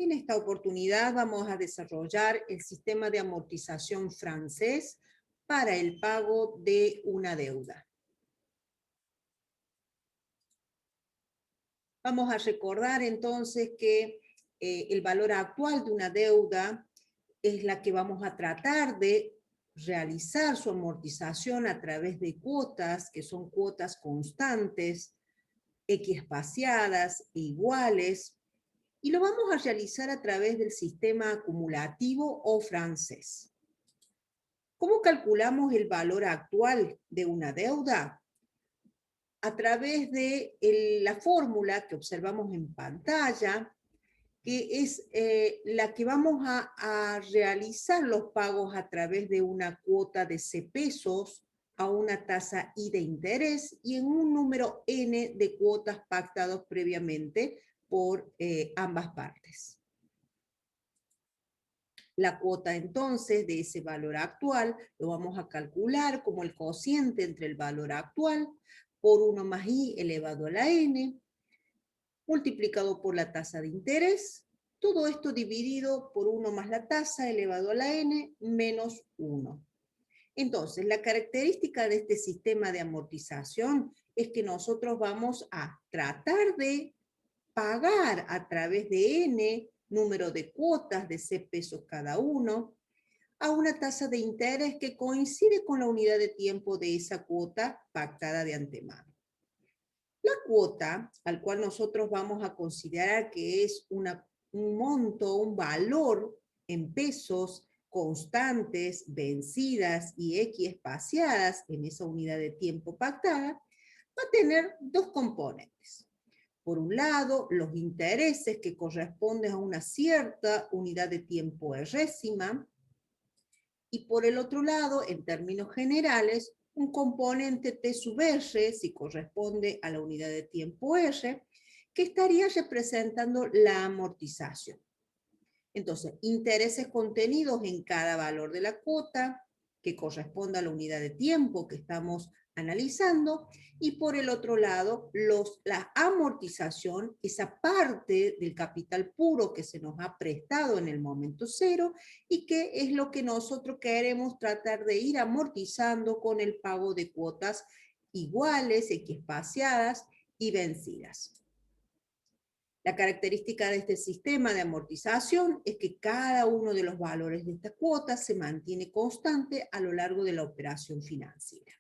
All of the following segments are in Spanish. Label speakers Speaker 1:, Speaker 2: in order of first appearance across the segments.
Speaker 1: En esta oportunidad vamos a desarrollar el sistema de amortización francés para el pago de una deuda. Vamos a recordar entonces que el valor actual de una deuda es la que vamos a tratar de realizar su amortización a través de cuotas, que son cuotas constantes, equiespaciadas, iguales, y lo vamos a realizar a través del sistema acumulativo o francés. ¿Cómo calculamos el valor actual de una deuda? A través de la fórmula que observamos en pantalla, que es la que vamos a realizar los pagos a través de una cuota de C-pesos a una tasa I de interés y en un número N de cuotas pactados previamente por ambas partes. La cuota entonces de ese valor actual lo vamos a calcular como el cociente entre el valor actual por 1 más I elevado a la N, multiplicado por la tasa de interés, todo esto dividido por 1 más la tasa elevado a la N menos 1. Entonces, la característica de este sistema de amortización es que nosotros vamos a tratar de pagar a través de N número de cuotas de C-pesos cada uno, a una tasa de interés que coincide con la unidad de tiempo de esa cuota pactada de antemano. La cuota al cual nosotros vamos a considerar que es un monto, un valor en pesos constantes, vencidas y equiespaciadas en esa unidad de tiempo pactada, va a tener dos componentes. Por un lado, los intereses que corresponden a una cierta unidad de tiempo R-ésima, y por el otro lado, en términos generales, un componente T sub R, si corresponde a la unidad de tiempo R, que estaría representando la amortización. Entonces, intereses contenidos en cada valor de la cuota, que corresponde a la unidad de tiempo que estamos analizando, y por el otro lado, la amortización, esa parte del capital puro que se nos ha prestado en el momento cero, y que es lo que nosotros queremos tratar de ir amortizando con el pago de cuotas iguales, equiespaciadas y vencidas. La característica de este sistema de amortización es que cada uno de los valores de esta cuota se mantiene constante a lo largo de la operación financiera.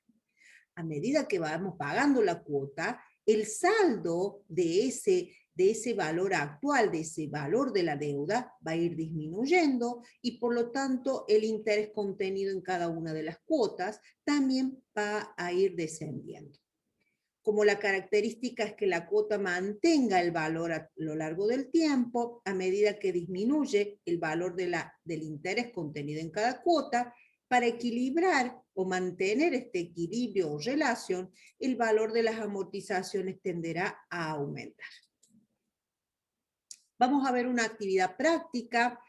Speaker 1: A medida que vamos pagando la cuota, el saldo de ese valor actual, de ese valor de la deuda, va a ir disminuyendo y por lo tanto el interés contenido en cada una de las cuotas también va a ir descendiendo. Como la característica es que la cuota mantenga el valor a lo largo del tiempo, a medida que disminuye el valor del interés contenido en cada cuota, para equilibrar o mantener este equilibrio o relación, el valor de las amortizaciones tenderá a aumentar. Vamos a ver una actividad práctica.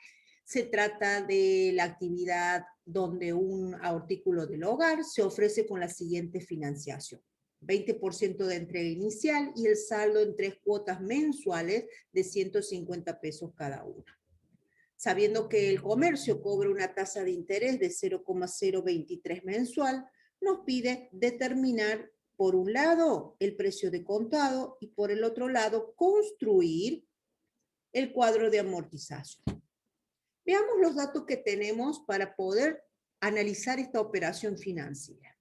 Speaker 1: Se trata de la actividad donde un artículo del hogar se ofrece con la siguiente financiación. 20% de entrega inicial y el saldo en 3 cuotas mensuales de 150 pesos cada una. Sabiendo que el comercio cobra una tasa de interés de 0,023 mensual, nos pide determinar, por un lado, el precio de contado y por el otro lado, construir el cuadro de amortización. Veamos los datos que tenemos para poder analizar esta operación financiera.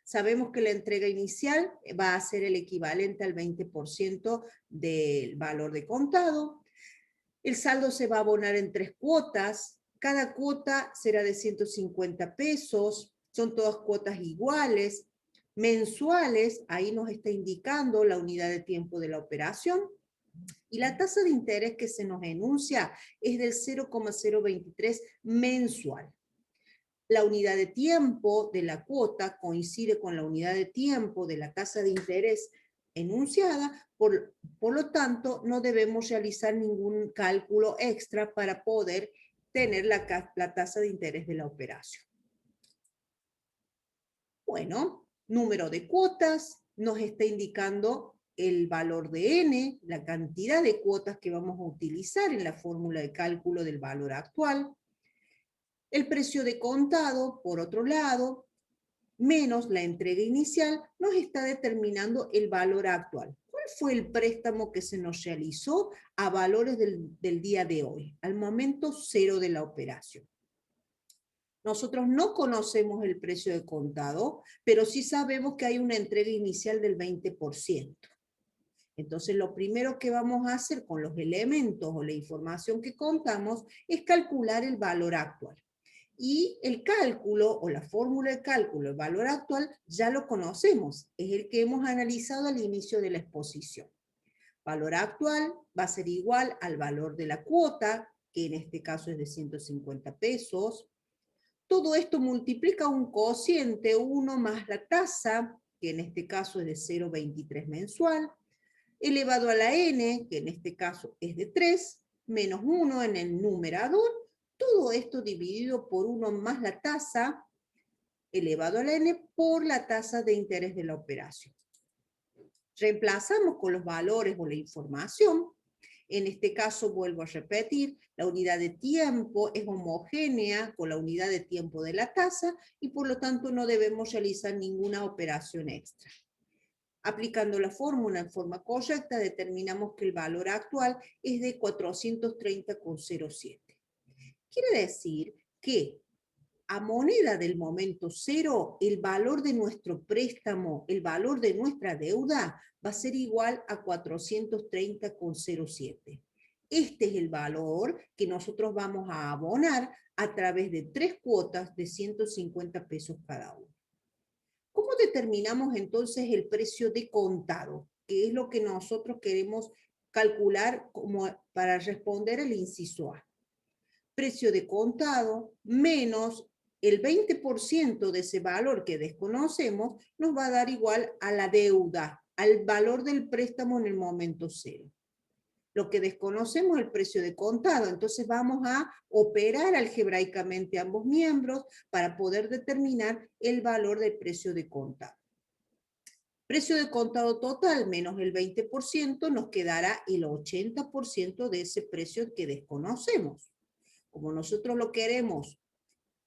Speaker 1: Sabemos que la entrega inicial va a ser el equivalente al 20% del valor de contado. El saldo se va a abonar en 3 cuotas. Cada cuota será de 150 pesos. Son todas cuotas iguales. Mensuales, ahí nos está indicando la unidad de tiempo de la operación. Y la tasa de interés que se nos enuncia es del 0,023 mensual. La unidad de tiempo de la cuota coincide con la unidad de tiempo de la tasa de interés enunciada, por lo tanto, no debemos realizar ningún cálculo extra para poder tener la tasa de interés de la operación. Bueno, número de cuotas nos está indicando el valor de n, la cantidad de cuotas que vamos a utilizar en la fórmula de cálculo del valor actual. El precio de contado, por otro lado, menos la entrega inicial, nos está determinando el valor actual. ¿Cuál fue el préstamo que se nos realizó a valores del día de hoy, al momento cero de la operación? Nosotros no conocemos el precio de contado, pero sí sabemos que hay una entrega inicial del 20%. Entonces, lo primero que vamos a hacer con los elementos o la información que contamos es calcular el valor actual. Y el cálculo o la fórmula de cálculo del valor actual ya lo conocemos, es el que hemos analizado al inicio de la exposición. Valor actual va a ser igual al valor de la cuota, que en este caso es de 150 pesos. Todo esto multiplica un cociente 1 más la tasa, que en este caso es de 0,23 mensual, elevado a la n, que en este caso es de 3, menos 1 en el numerador, todo esto dividido por 1 más la tasa, elevado a la n, por la tasa de interés de la operación. Reemplazamos con los valores o la información. En este caso, vuelvo a repetir, la unidad de tiempo es homogénea con la unidad de tiempo de la tasa y por lo tanto no debemos realizar ninguna operación extra. Aplicando la fórmula en forma correcta, determinamos que el valor actual es de 430,07. Quiere decir que a moneda del momento cero, el valor de nuestro préstamo, el valor de nuestra deuda, va a ser igual a 430,07. Este es el valor que nosotros vamos a abonar a través de 3 cuotas de 150 pesos cada uno. ¿Cómo determinamos entonces el precio de contado? Que es lo que nosotros queremos calcular como para responder al inciso A. Precio de contado menos el 20% de ese valor que desconocemos nos va a dar igual a la deuda, al valor del préstamo en el momento cero. Lo que desconocemos es el precio de contado, entonces vamos a operar algebraicamente ambos miembros para poder determinar el valor del precio de contado. Precio de contado total menos el 20% nos quedará el 80% de ese precio que desconocemos. Como nosotros lo queremos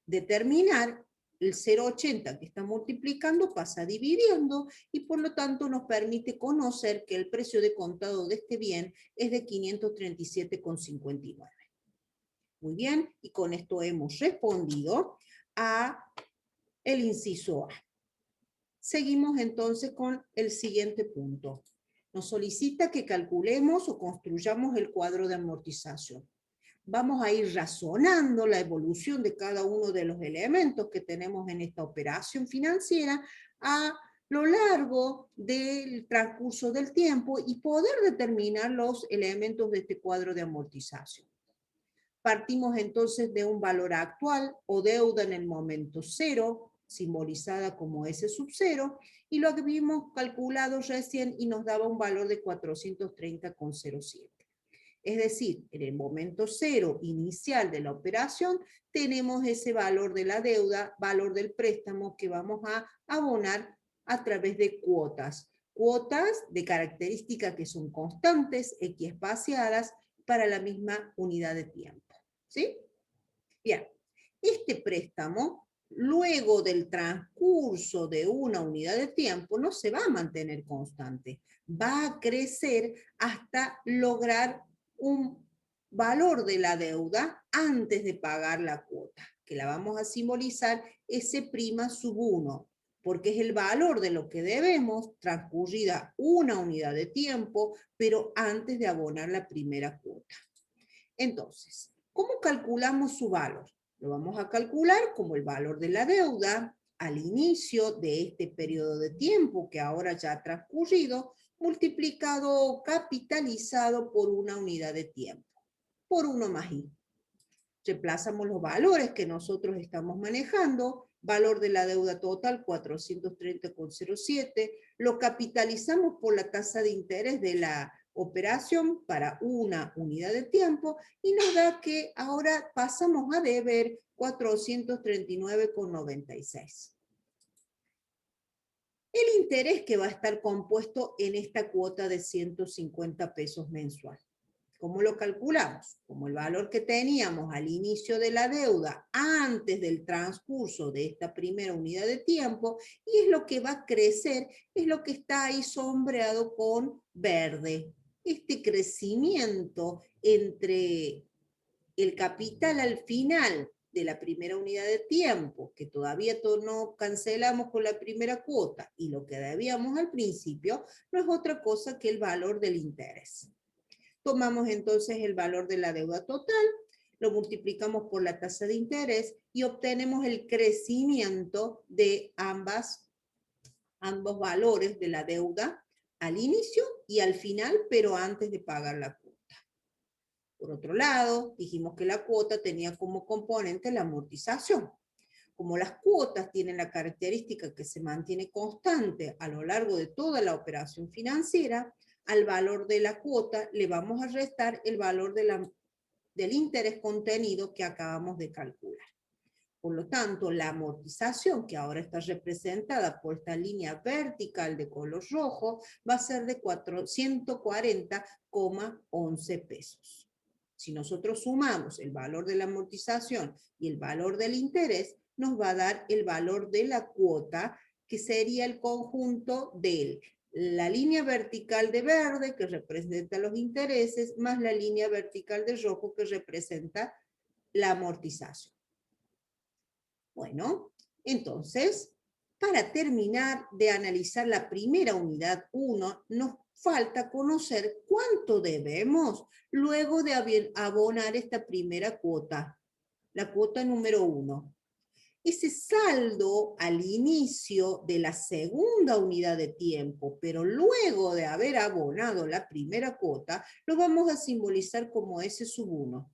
Speaker 1: determinar, el 0,80 que está multiplicando pasa dividiendo y por lo tanto nos permite conocer que el precio de contado de este bien es de 537,59. Muy bien, y con esto hemos respondido a el inciso A. Seguimos entonces con el siguiente punto. Nos solicita que calculemos o construyamos el cuadro de amortización. Vamos a ir razonando la evolución de cada uno de los elementos que tenemos en esta operación financiera a lo largo del transcurso del tiempo y poder determinar los elementos de este cuadro de amortización. Partimos entonces de un valor actual o deuda en el momento cero, simbolizada como S sub 0, y lo habíamos calculado recién y nos daba un valor de 430,07. Es decir, en el momento cero inicial de la operación, tenemos ese valor de la deuda, valor del préstamo que vamos a abonar a través de cuotas. Cuotas de características que son constantes, equiespaciadas, para la misma unidad de tiempo. ¿Sí? Bien, este préstamo, luego del transcurso de una unidad de tiempo, no se va a mantener constante. Va a crecer hasta lograr un valor de la deuda antes de pagar la cuota, que la vamos a simbolizar S' sub 1, porque es el valor de lo que debemos transcurrida una unidad de tiempo, pero antes de abonar la primera cuota. Entonces, ¿cómo calculamos su valor? Lo vamos a calcular como el valor de la deuda al inicio de este periodo de tiempo que ahora ya ha transcurrido, multiplicado o capitalizado por una unidad de tiempo, por 1 más i. Reemplazamos los valores que nosotros estamos manejando, valor de la deuda total 430,07, lo capitalizamos por la tasa de interés de la operación para una unidad de tiempo y nos da que ahora pasamos a deber 439,96. el interés que va a estar compuesto en esta cuota de 150 pesos mensual. ¿Cómo lo calculamos? Como el valor que teníamos al inicio de la deuda antes del transcurso de esta primera unidad de tiempo, y es lo que va a crecer, es lo que está ahí sombreado con verde. Este crecimiento entre el capital al final de la primera unidad de tiempo, que todavía no cancelamos con la primera cuota, y lo que debíamos al principio, no es otra cosa que el valor del interés. Tomamos entonces el valor de la deuda total, lo multiplicamos por la tasa de interés y obtenemos el crecimiento de ambos valores de la deuda al inicio y al final, pero antes de pagar la cuota. Por otro lado, dijimos que la cuota tenía como componente la amortización. Como las cuotas tienen la característica que se mantiene constante a lo largo de toda la operación financiera, al valor de la cuota le vamos a restar el valor del interés contenido que acabamos de calcular. Por lo tanto, la amortización, que ahora está representada por esta línea vertical de color rojo, va a ser de 440,11 pesos. Si nosotros sumamos el valor de la amortización y el valor del interés, nos va a dar el valor de la cuota, que sería el conjunto de la línea vertical de verde, que representa los intereses, más la línea vertical de rojo, que representa la amortización. Bueno, entonces, para terminar de analizar la primera unidad 1, nos falta conocer cuánto debemos luego de abonar esta primera cuota, la cuota número 1. Ese saldo al inicio de la segunda unidad de tiempo, pero luego de haber abonado la primera cuota, lo vamos a simbolizar como S1.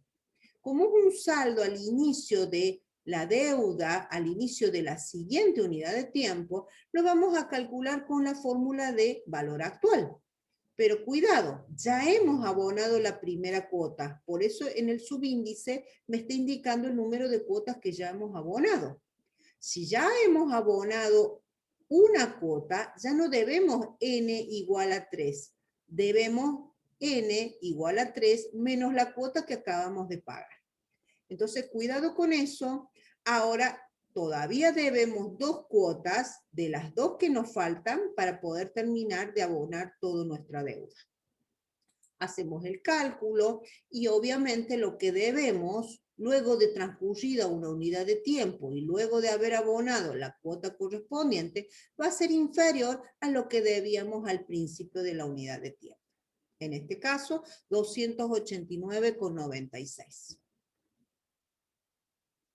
Speaker 1: Como un saldo al inicio de la deuda, al inicio de la siguiente unidad de tiempo, lo vamos a calcular con la fórmula de valor actual. Pero cuidado, ya hemos abonado la primera cuota, por eso en el subíndice me está indicando el número de cuotas que ya hemos abonado. Si ya hemos abonado una cuota, ya no debemos n igual a 3, debemos n igual a 3 menos la cuota que acabamos de pagar. Entonces, cuidado con eso. Ahora, todavía debemos 2 cuotas de las 2 que nos faltan para poder terminar de abonar toda nuestra deuda. Hacemos el cálculo y obviamente lo que debemos, luego de transcurrida una unidad de tiempo y luego de haber abonado la cuota correspondiente, va a ser inferior a lo que debíamos al principio de la unidad de tiempo. En este caso, 289,96.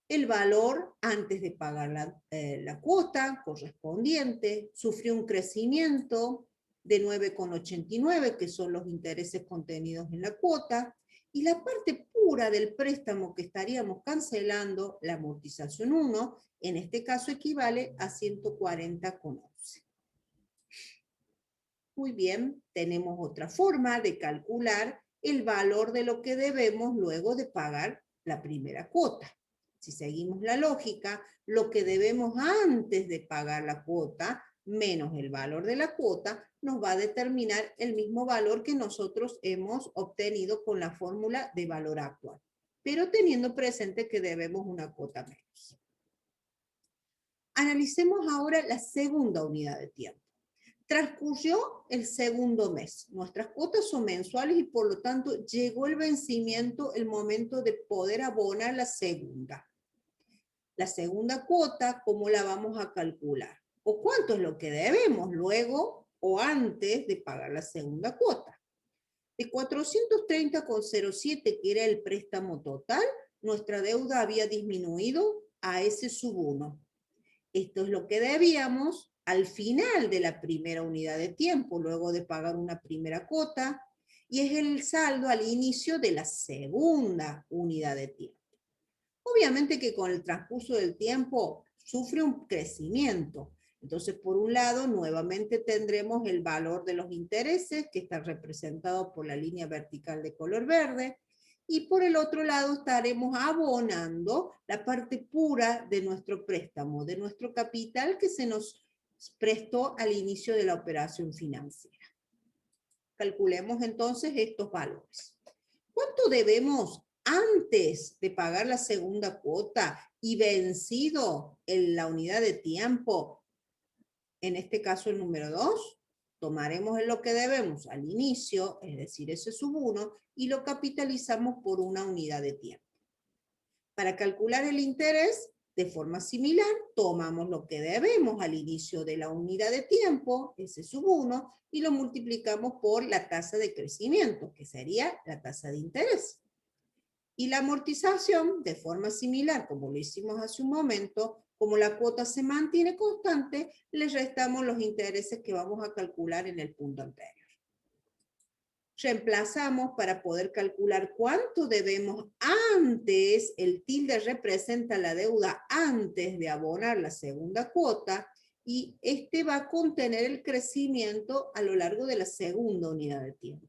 Speaker 1: El valor antes de pagar la cuota correspondiente sufrió un crecimiento de 9,89, que son los intereses contenidos en la cuota, y la parte pura del préstamo que estaríamos cancelando, la amortización 1, en este caso equivale a 140,11. Muy bien, tenemos otra forma de calcular el valor de lo que debemos luego de pagar la primera cuota. Si seguimos la lógica, lo que debemos antes de pagar la cuota menos el valor de la cuota nos va a determinar el mismo valor que nosotros hemos obtenido con la fórmula de valor actual, pero teniendo presente que debemos una cuota menos. Analicemos ahora la segunda unidad de tiempo. Transcurrió el segundo mes. Nuestras cuotas son mensuales y por lo tanto llegó el vencimiento, el momento de poder abonar la segunda. La segunda cuota, ¿cómo la vamos a calcular? ¿O cuánto es lo que debemos luego o antes de pagar la segunda cuota? De 430,07, que era el préstamo total, nuestra deuda había disminuido a S1. Esto es lo que debíamos al final de la primera unidad de tiempo, luego de pagar una primera cuota, y es el saldo al inicio de la segunda unidad de tiempo. Obviamente que con el transcurso del tiempo sufre un crecimiento. Entonces, por un lado, nuevamente tendremos el valor de los intereses, que está representado por la línea vertical de color verde, y por el otro lado estaremos abonando la parte pura de nuestro préstamo, de nuestro capital que se nos prestó al inicio de la operación financiera. Calculemos entonces estos valores. ¿Cuánto debemos antes de pagar la segunda cuota y vencido en la unidad de tiempo? En este caso el número 2, tomaremos lo que debemos al inicio, es decir, ese sub 1, y lo capitalizamos por una unidad de tiempo. Para calcular el interés, de forma similar, tomamos lo que debemos al inicio de la unidad de tiempo, ese sub 1, y lo multiplicamos por la tasa de crecimiento, que sería la tasa de interés. Y la amortización, de forma similar, como lo hicimos hace un momento, como la cuota se mantiene constante, le restamos los intereses que vamos a calcular en el punto anterior. Reemplazamos para poder calcular cuánto debemos antes, el tilde representa la deuda antes de abonar la segunda cuota, y este va a contener el crecimiento a lo largo de la segunda unidad de tiempo.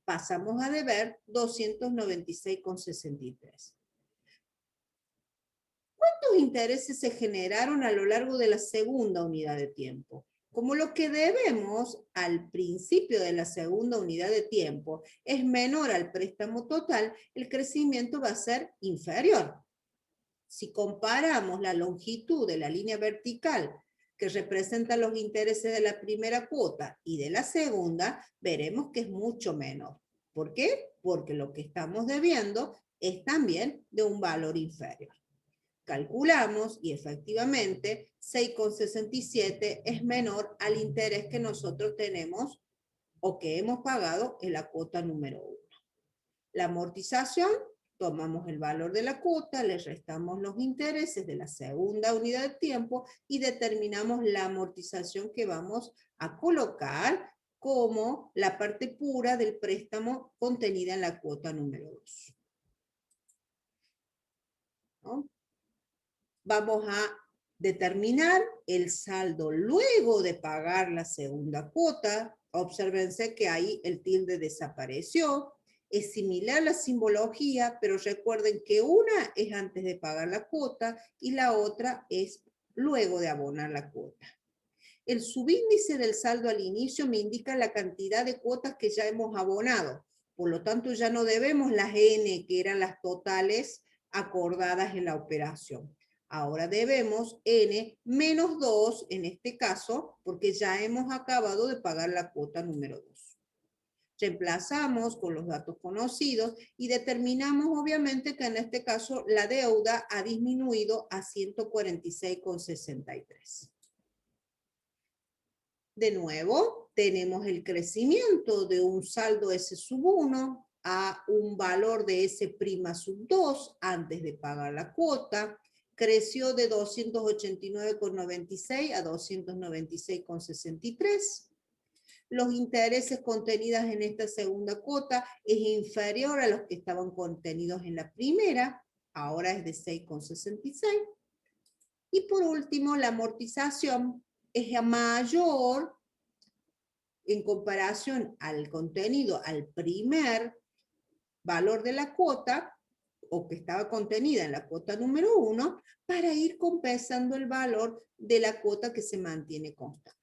Speaker 1: Pasamos a deber 296,63. ¿Cuántos intereses se generaron a lo largo de la segunda unidad de tiempo? Como lo que debemos al principio de la segunda unidad de tiempo es menor al préstamo total, el crecimiento va a ser inferior. Si comparamos la longitud de la línea vertical que representa los intereses de la primera cuota y de la segunda, veremos que es mucho menor. ¿Por qué? Porque lo que estamos debiendo es también de un valor inferior. Calculamos y efectivamente 6,67 es menor al interés que nosotros tenemos o que hemos pagado en la cuota número 1. La amortización, tomamos el valor de la cuota, le restamos los intereses de la segunda unidad de tiempo y determinamos la amortización que vamos a colocar como la parte pura del préstamo contenida en la cuota número 2. ¿No? Vamos a determinar el saldo luego de pagar la segunda cuota. Obsérvense que ahí el tilde desapareció. Es similar la simbología, pero recuerden que una es antes de pagar la cuota y la otra es luego de abonar la cuota. El subíndice del saldo al inicio me indica la cantidad de cuotas que ya hemos abonado. Por lo tanto, ya no debemos las N, que eran las totales acordadas en la operación. Ahora debemos N menos 2, en este caso, porque ya hemos acabado de pagar la cuota número 2. Reemplazamos con los datos conocidos y determinamos obviamente que en este caso la deuda ha disminuido a 146,63. De nuevo, tenemos el crecimiento de un saldo S sub 1 a un valor de S' sub 2 antes de pagar la cuota. Creció de 289,96 a 296,63. Los intereses contenidos en esta segunda cuota es inferior a los que estaban contenidos en la primera, ahora es de 6,66. Y por último, la amortización es mayor en comparación al contenido, al primer valor de la cuota, o que estaba contenida en la cuota número 1, para ir compensando el valor de la cuota que se mantiene constante.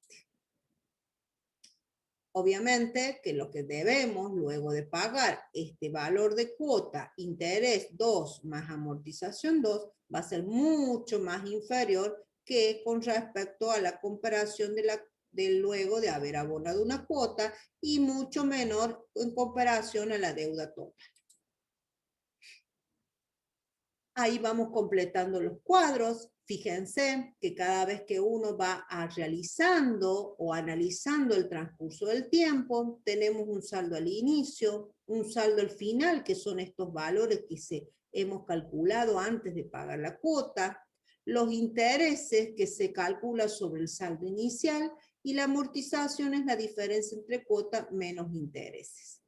Speaker 1: Obviamente que lo que debemos luego de pagar este valor de cuota, interés 2 más amortización 2, va a ser mucho más inferior que con respecto a la comparación de luego de haber abonado una cuota y mucho menor en comparación a la deuda total. Ahí vamos completando los cuadros. Fíjense que cada vez que uno va realizando o analizando el transcurso del tiempo, tenemos un saldo al inicio, un saldo al final, que son estos valores que hemos calculado antes de pagar la cuota, los intereses que se calcula sobre el saldo inicial y la amortización es la diferencia entre cuota menos intereses.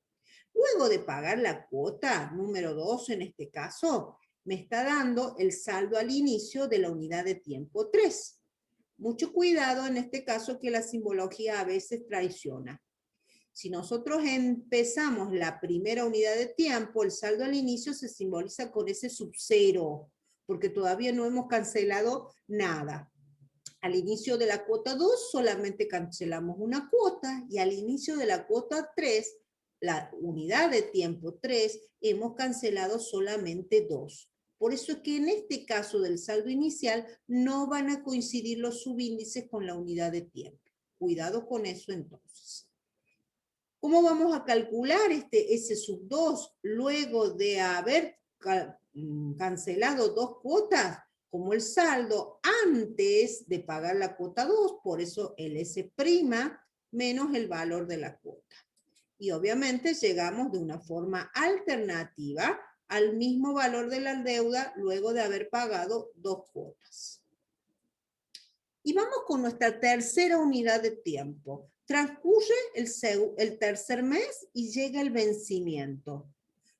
Speaker 1: Luego de pagar la cuota, número 2 en este caso, me está dando el saldo al inicio de la unidad de tiempo 3. Mucho cuidado en este caso que la simbología a veces traiciona. Si nosotros empezamos la primera unidad de tiempo, el saldo al inicio se simboliza con ese sub 0, porque todavía no hemos cancelado nada. Al inicio de la cuota 2 solamente cancelamos una cuota y al inicio de la cuota 3, la unidad de tiempo 3, hemos cancelado solamente 2. Por eso es que en este caso del saldo inicial no van a coincidir los subíndices con la unidad de tiempo. Cuidado con eso entonces. ¿Cómo vamos a calcular este S2 luego de haber cancelado 2 cuotas? Como el saldo antes de pagar la cuota 2, por eso el S' menos el valor de la cuota. Y obviamente llegamos de una forma alternativa al mismo valor de la deuda luego de haber pagado 2 cuotas. Y vamos con nuestra tercera unidad de tiempo. Transcurre el tercer mes y llega el vencimiento.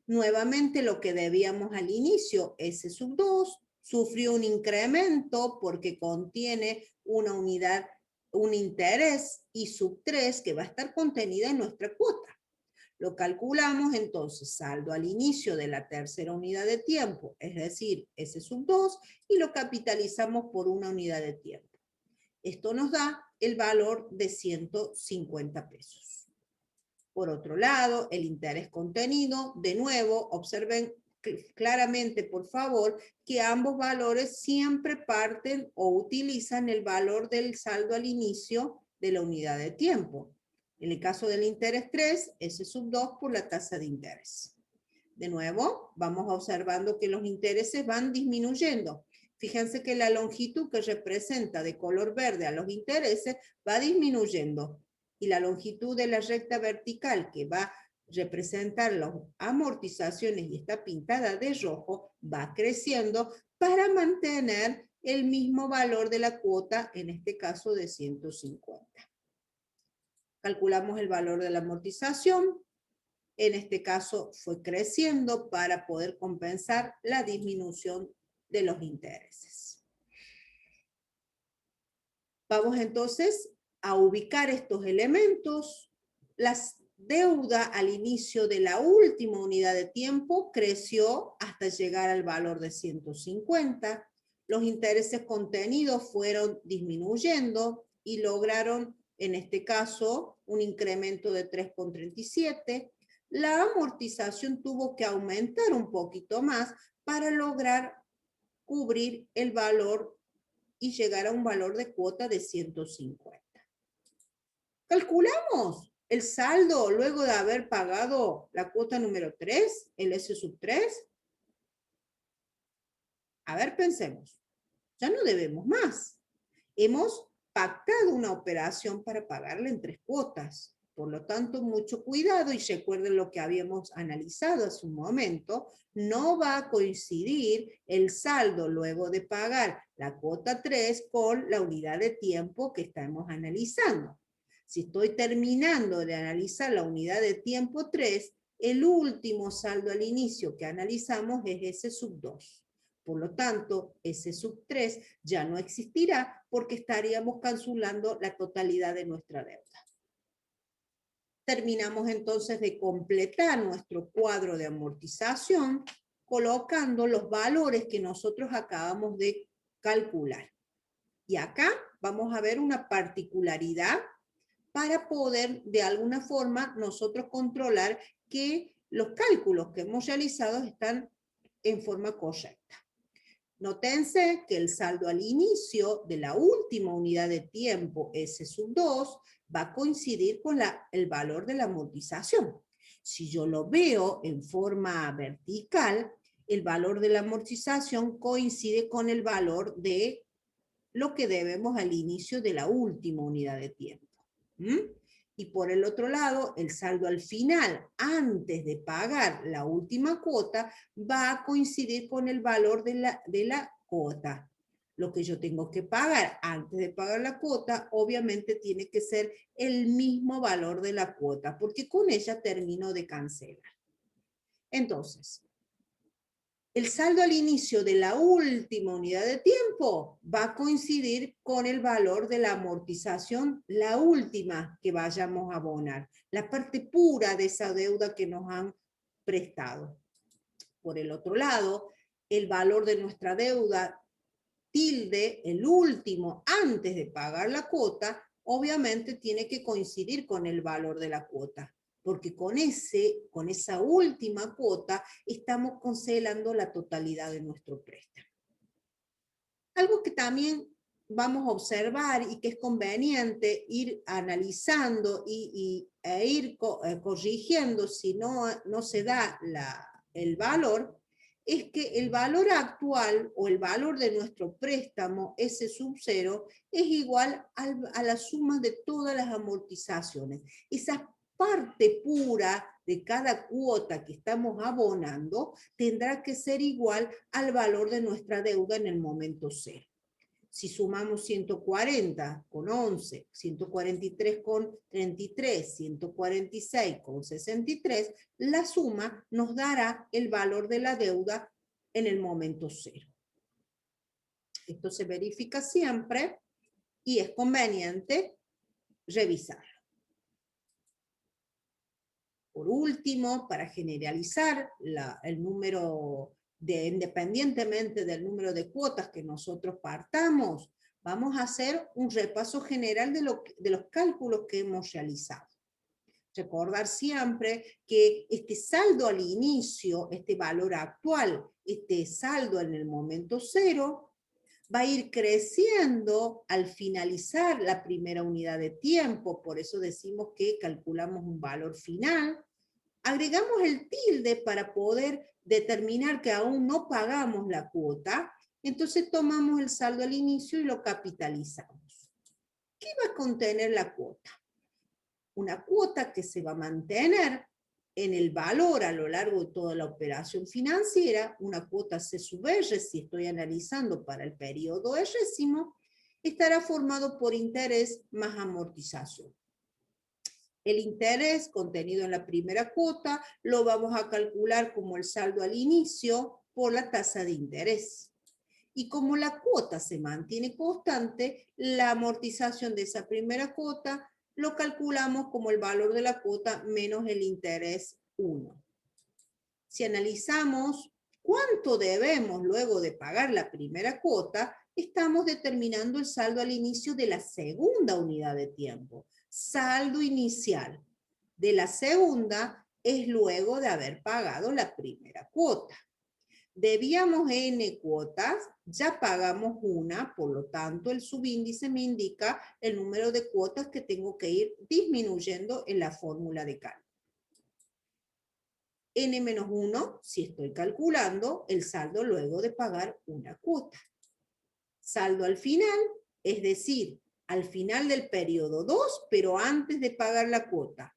Speaker 1: Nuevamente lo que debíamos al inicio, S2, sufrió un incremento porque contiene una unidad, un interés I3 que va a estar contenida en nuestra cuota. Lo calculamos entonces saldo al inicio de la tercera unidad de tiempo, es decir, S2, y lo capitalizamos por una unidad de tiempo. Esto nos da el valor de 150 pesos. Por otro lado, el interés contenido, de nuevo, observen claramente, por favor, que ambos valores siempre parten o utilizan el valor del saldo al inicio de la unidad de tiempo. En el caso del interés 3, S2 por la tasa de interés. De nuevo, vamos observando que los intereses van disminuyendo. Fíjense que la longitud que representa de color verde a los intereses va disminuyendo. Y la longitud de la recta vertical que va a representar las amortizaciones y está pintada de rojo va creciendo para mantener el mismo valor de la cuota, en este caso de 150. Calculamos el valor de la amortización. En este caso fue creciendo para poder compensar la disminución de los intereses. Vamos entonces a ubicar estos elementos. La deuda al inicio de la última unidad de tiempo creció hasta llegar al valor de 150. Los intereses contenidos fueron disminuyendo y lograron, en este caso, un incremento de 3,37. La amortización tuvo que aumentar un poquito más para lograr cubrir el valor y llegar a un valor de cuota de 150. Calculamos el saldo luego de haber pagado la cuota número 3, el S3. A ver, pensemos. Ya no debemos más. Hemos pactado una operación para pagarla en 3 cuotas. Por lo tanto, mucho cuidado y recuerden lo que habíamos analizado hace un momento, no va a coincidir el saldo luego de pagar la cuota 3 con la unidad de tiempo que estamos analizando. Si estoy terminando de analizar la unidad de tiempo 3, el último saldo al inicio que analizamos es S2. Por lo tanto, S3 ya no existirá porque estaríamos cancelando la totalidad de nuestra deuda. Terminamos entonces de completar nuestro cuadro de amortización colocando los valores que nosotros acabamos de calcular. Y acá vamos a ver una particularidad para poder de alguna forma nosotros controlar que los cálculos que hemos realizado están en forma correcta. Nótense que el saldo al inicio de la última unidad de tiempo, S2, va a coincidir con el valor de la amortización. Si yo lo veo en forma vertical, el valor de la amortización coincide con el valor de lo que debemos al inicio de la última unidad de tiempo. Y por el otro lado, el saldo al final, antes de pagar la última cuota, va a coincidir con el valor de la cuota. Lo que yo tengo que pagar antes de pagar la cuota, obviamente tiene que ser el mismo valor de la cuota, porque con ella termino de cancelar. Entonces, el saldo al inicio de la última unidad de tiempo va a coincidir con el valor de la amortización, la última que vayamos a abonar, la parte pura de esa deuda que nos han prestado. Por el otro lado, el valor de nuestra deuda tilde, el último, antes de pagar la cuota, obviamente tiene que coincidir con el valor de la cuota, porque con esa última cuota estamos congelando la totalidad de nuestro préstamo. Algo que también vamos a observar y que es conveniente ir analizando e ir corrigiendo si no se da el valor, es que el valor actual o el valor de nuestro préstamo, ese subcero, es igual a la suma de todas las amortizaciones. Esa parte pura de cada cuota que estamos abonando tendrá que ser igual al valor de nuestra deuda en el momento cero. Si sumamos 140 con 11, 143 con 33, 146 con 63, la suma nos dará el valor de la deuda en el momento cero. Esto se verifica siempre y es conveniente revisarlo. Por último, para generalizar el número independientemente del número de cuotas que nosotros partamos, vamos a hacer un repaso general de los cálculos que hemos realizado. Recordar siempre que este saldo al inicio, este valor actual, este saldo en el momento cero, va a ir creciendo al finalizar la primera unidad de tiempo, por eso decimos que calculamos un valor final. Agregamos el tilde para poder determinar que aún no pagamos la cuota, entonces tomamos el saldo al inicio y lo capitalizamos. ¿Qué va a contener la cuota? Una cuota que se va a mantener en el valor a lo largo de toda la operación financiera, una cuota C sub R, si estoy analizando para el periodo R-ésimo, estará formado por interés más amortización. El interés contenido en la primera cuota lo vamos a calcular como el saldo al inicio por la tasa de interés. Y como la cuota se mantiene constante, la amortización de esa primera cuota lo calculamos como el valor de la cuota menos el interés 1. Si analizamos cuánto debemos luego de pagar la primera cuota, estamos determinando el saldo al inicio de la segunda unidad de tiempo. Saldo inicial de la segunda es luego de haber pagado la primera cuota. Debíamos N cuotas, ya pagamos una, por lo tanto el subíndice me indica el número de cuotas que tengo que ir disminuyendo en la fórmula de cálculo. N-1 si estoy calculando el saldo luego de pagar una cuota. Saldo al final, es decir, al final del periodo 2, pero antes de pagar la cuota.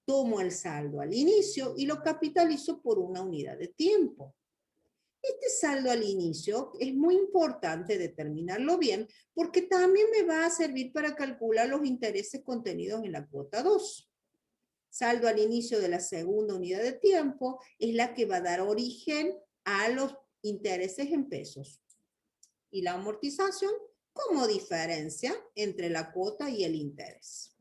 Speaker 1: Tomo el saldo al inicio y lo capitalizo por una unidad de tiempo. Este saldo al inicio es muy importante determinarlo bien porque también me va a servir para calcular los intereses contenidos en la cuota 2. Saldo al inicio de la segunda unidad de tiempo es la que va a dar origen a los intereses en pesos. Y la amortización como diferencia entre la cuota y el interés.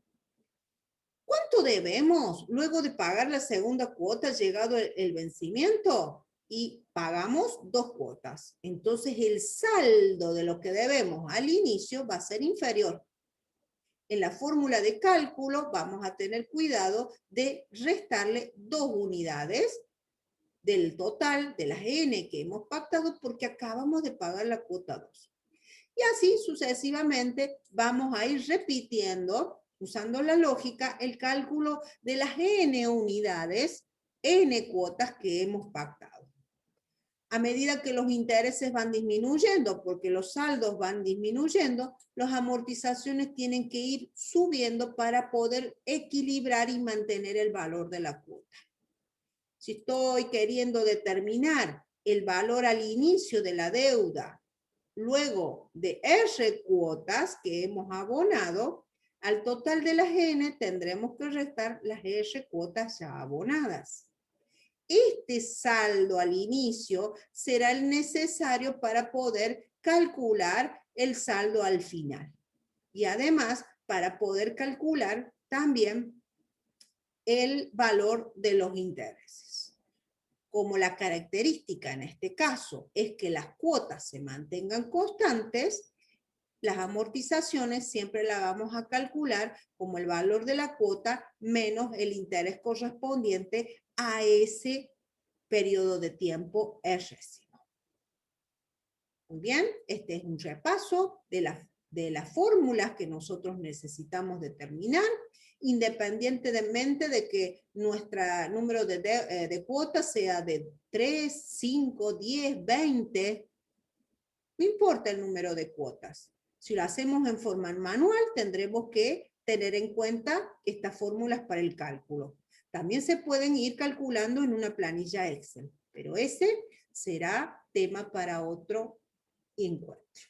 Speaker 1: ¿Cuánto debemos luego de pagar la segunda cuota llegado el vencimiento? Y pagamos 2 cuotas. Entonces el saldo de lo que debemos al inicio va a ser inferior. En la fórmula de cálculo vamos a tener cuidado de restarle 2 unidades del total de las N que hemos pactado porque acabamos de pagar la cuota 2. Y así sucesivamente vamos a ir repitiendo, usando la lógica, el cálculo de las N unidades, N cuotas que hemos pactado. A medida que los intereses van disminuyendo, porque los saldos van disminuyendo, las amortizaciones tienen que ir subiendo para poder equilibrar y mantener el valor de la cuota. Si estoy queriendo determinar el valor al inicio de la deuda, luego de R cuotas que hemos abonado, al total de las N tendremos que restar las R cuotas ya abonadas. Este saldo al inicio será el necesario para poder calcular el saldo al final. Y además, para poder calcular también el valor de los intereses. Como la característica en este caso es que las cuotas se mantengan constantes, las amortizaciones siempre las vamos a calcular como el valor de la cuota menos el interés correspondiente a ese periodo de tiempo R-. Muy bien, este es un repaso de las fórmulas que nosotros necesitamos determinar, independientemente de que nuestro número de cuotas sea de 3, 5, 10, 20, no importa el número de cuotas. Si lo hacemos en forma manual, tendremos que tener en cuenta estas fórmulas para el cálculo. También se pueden ir calculando en una planilla Excel, pero ese será tema para otro encuentro.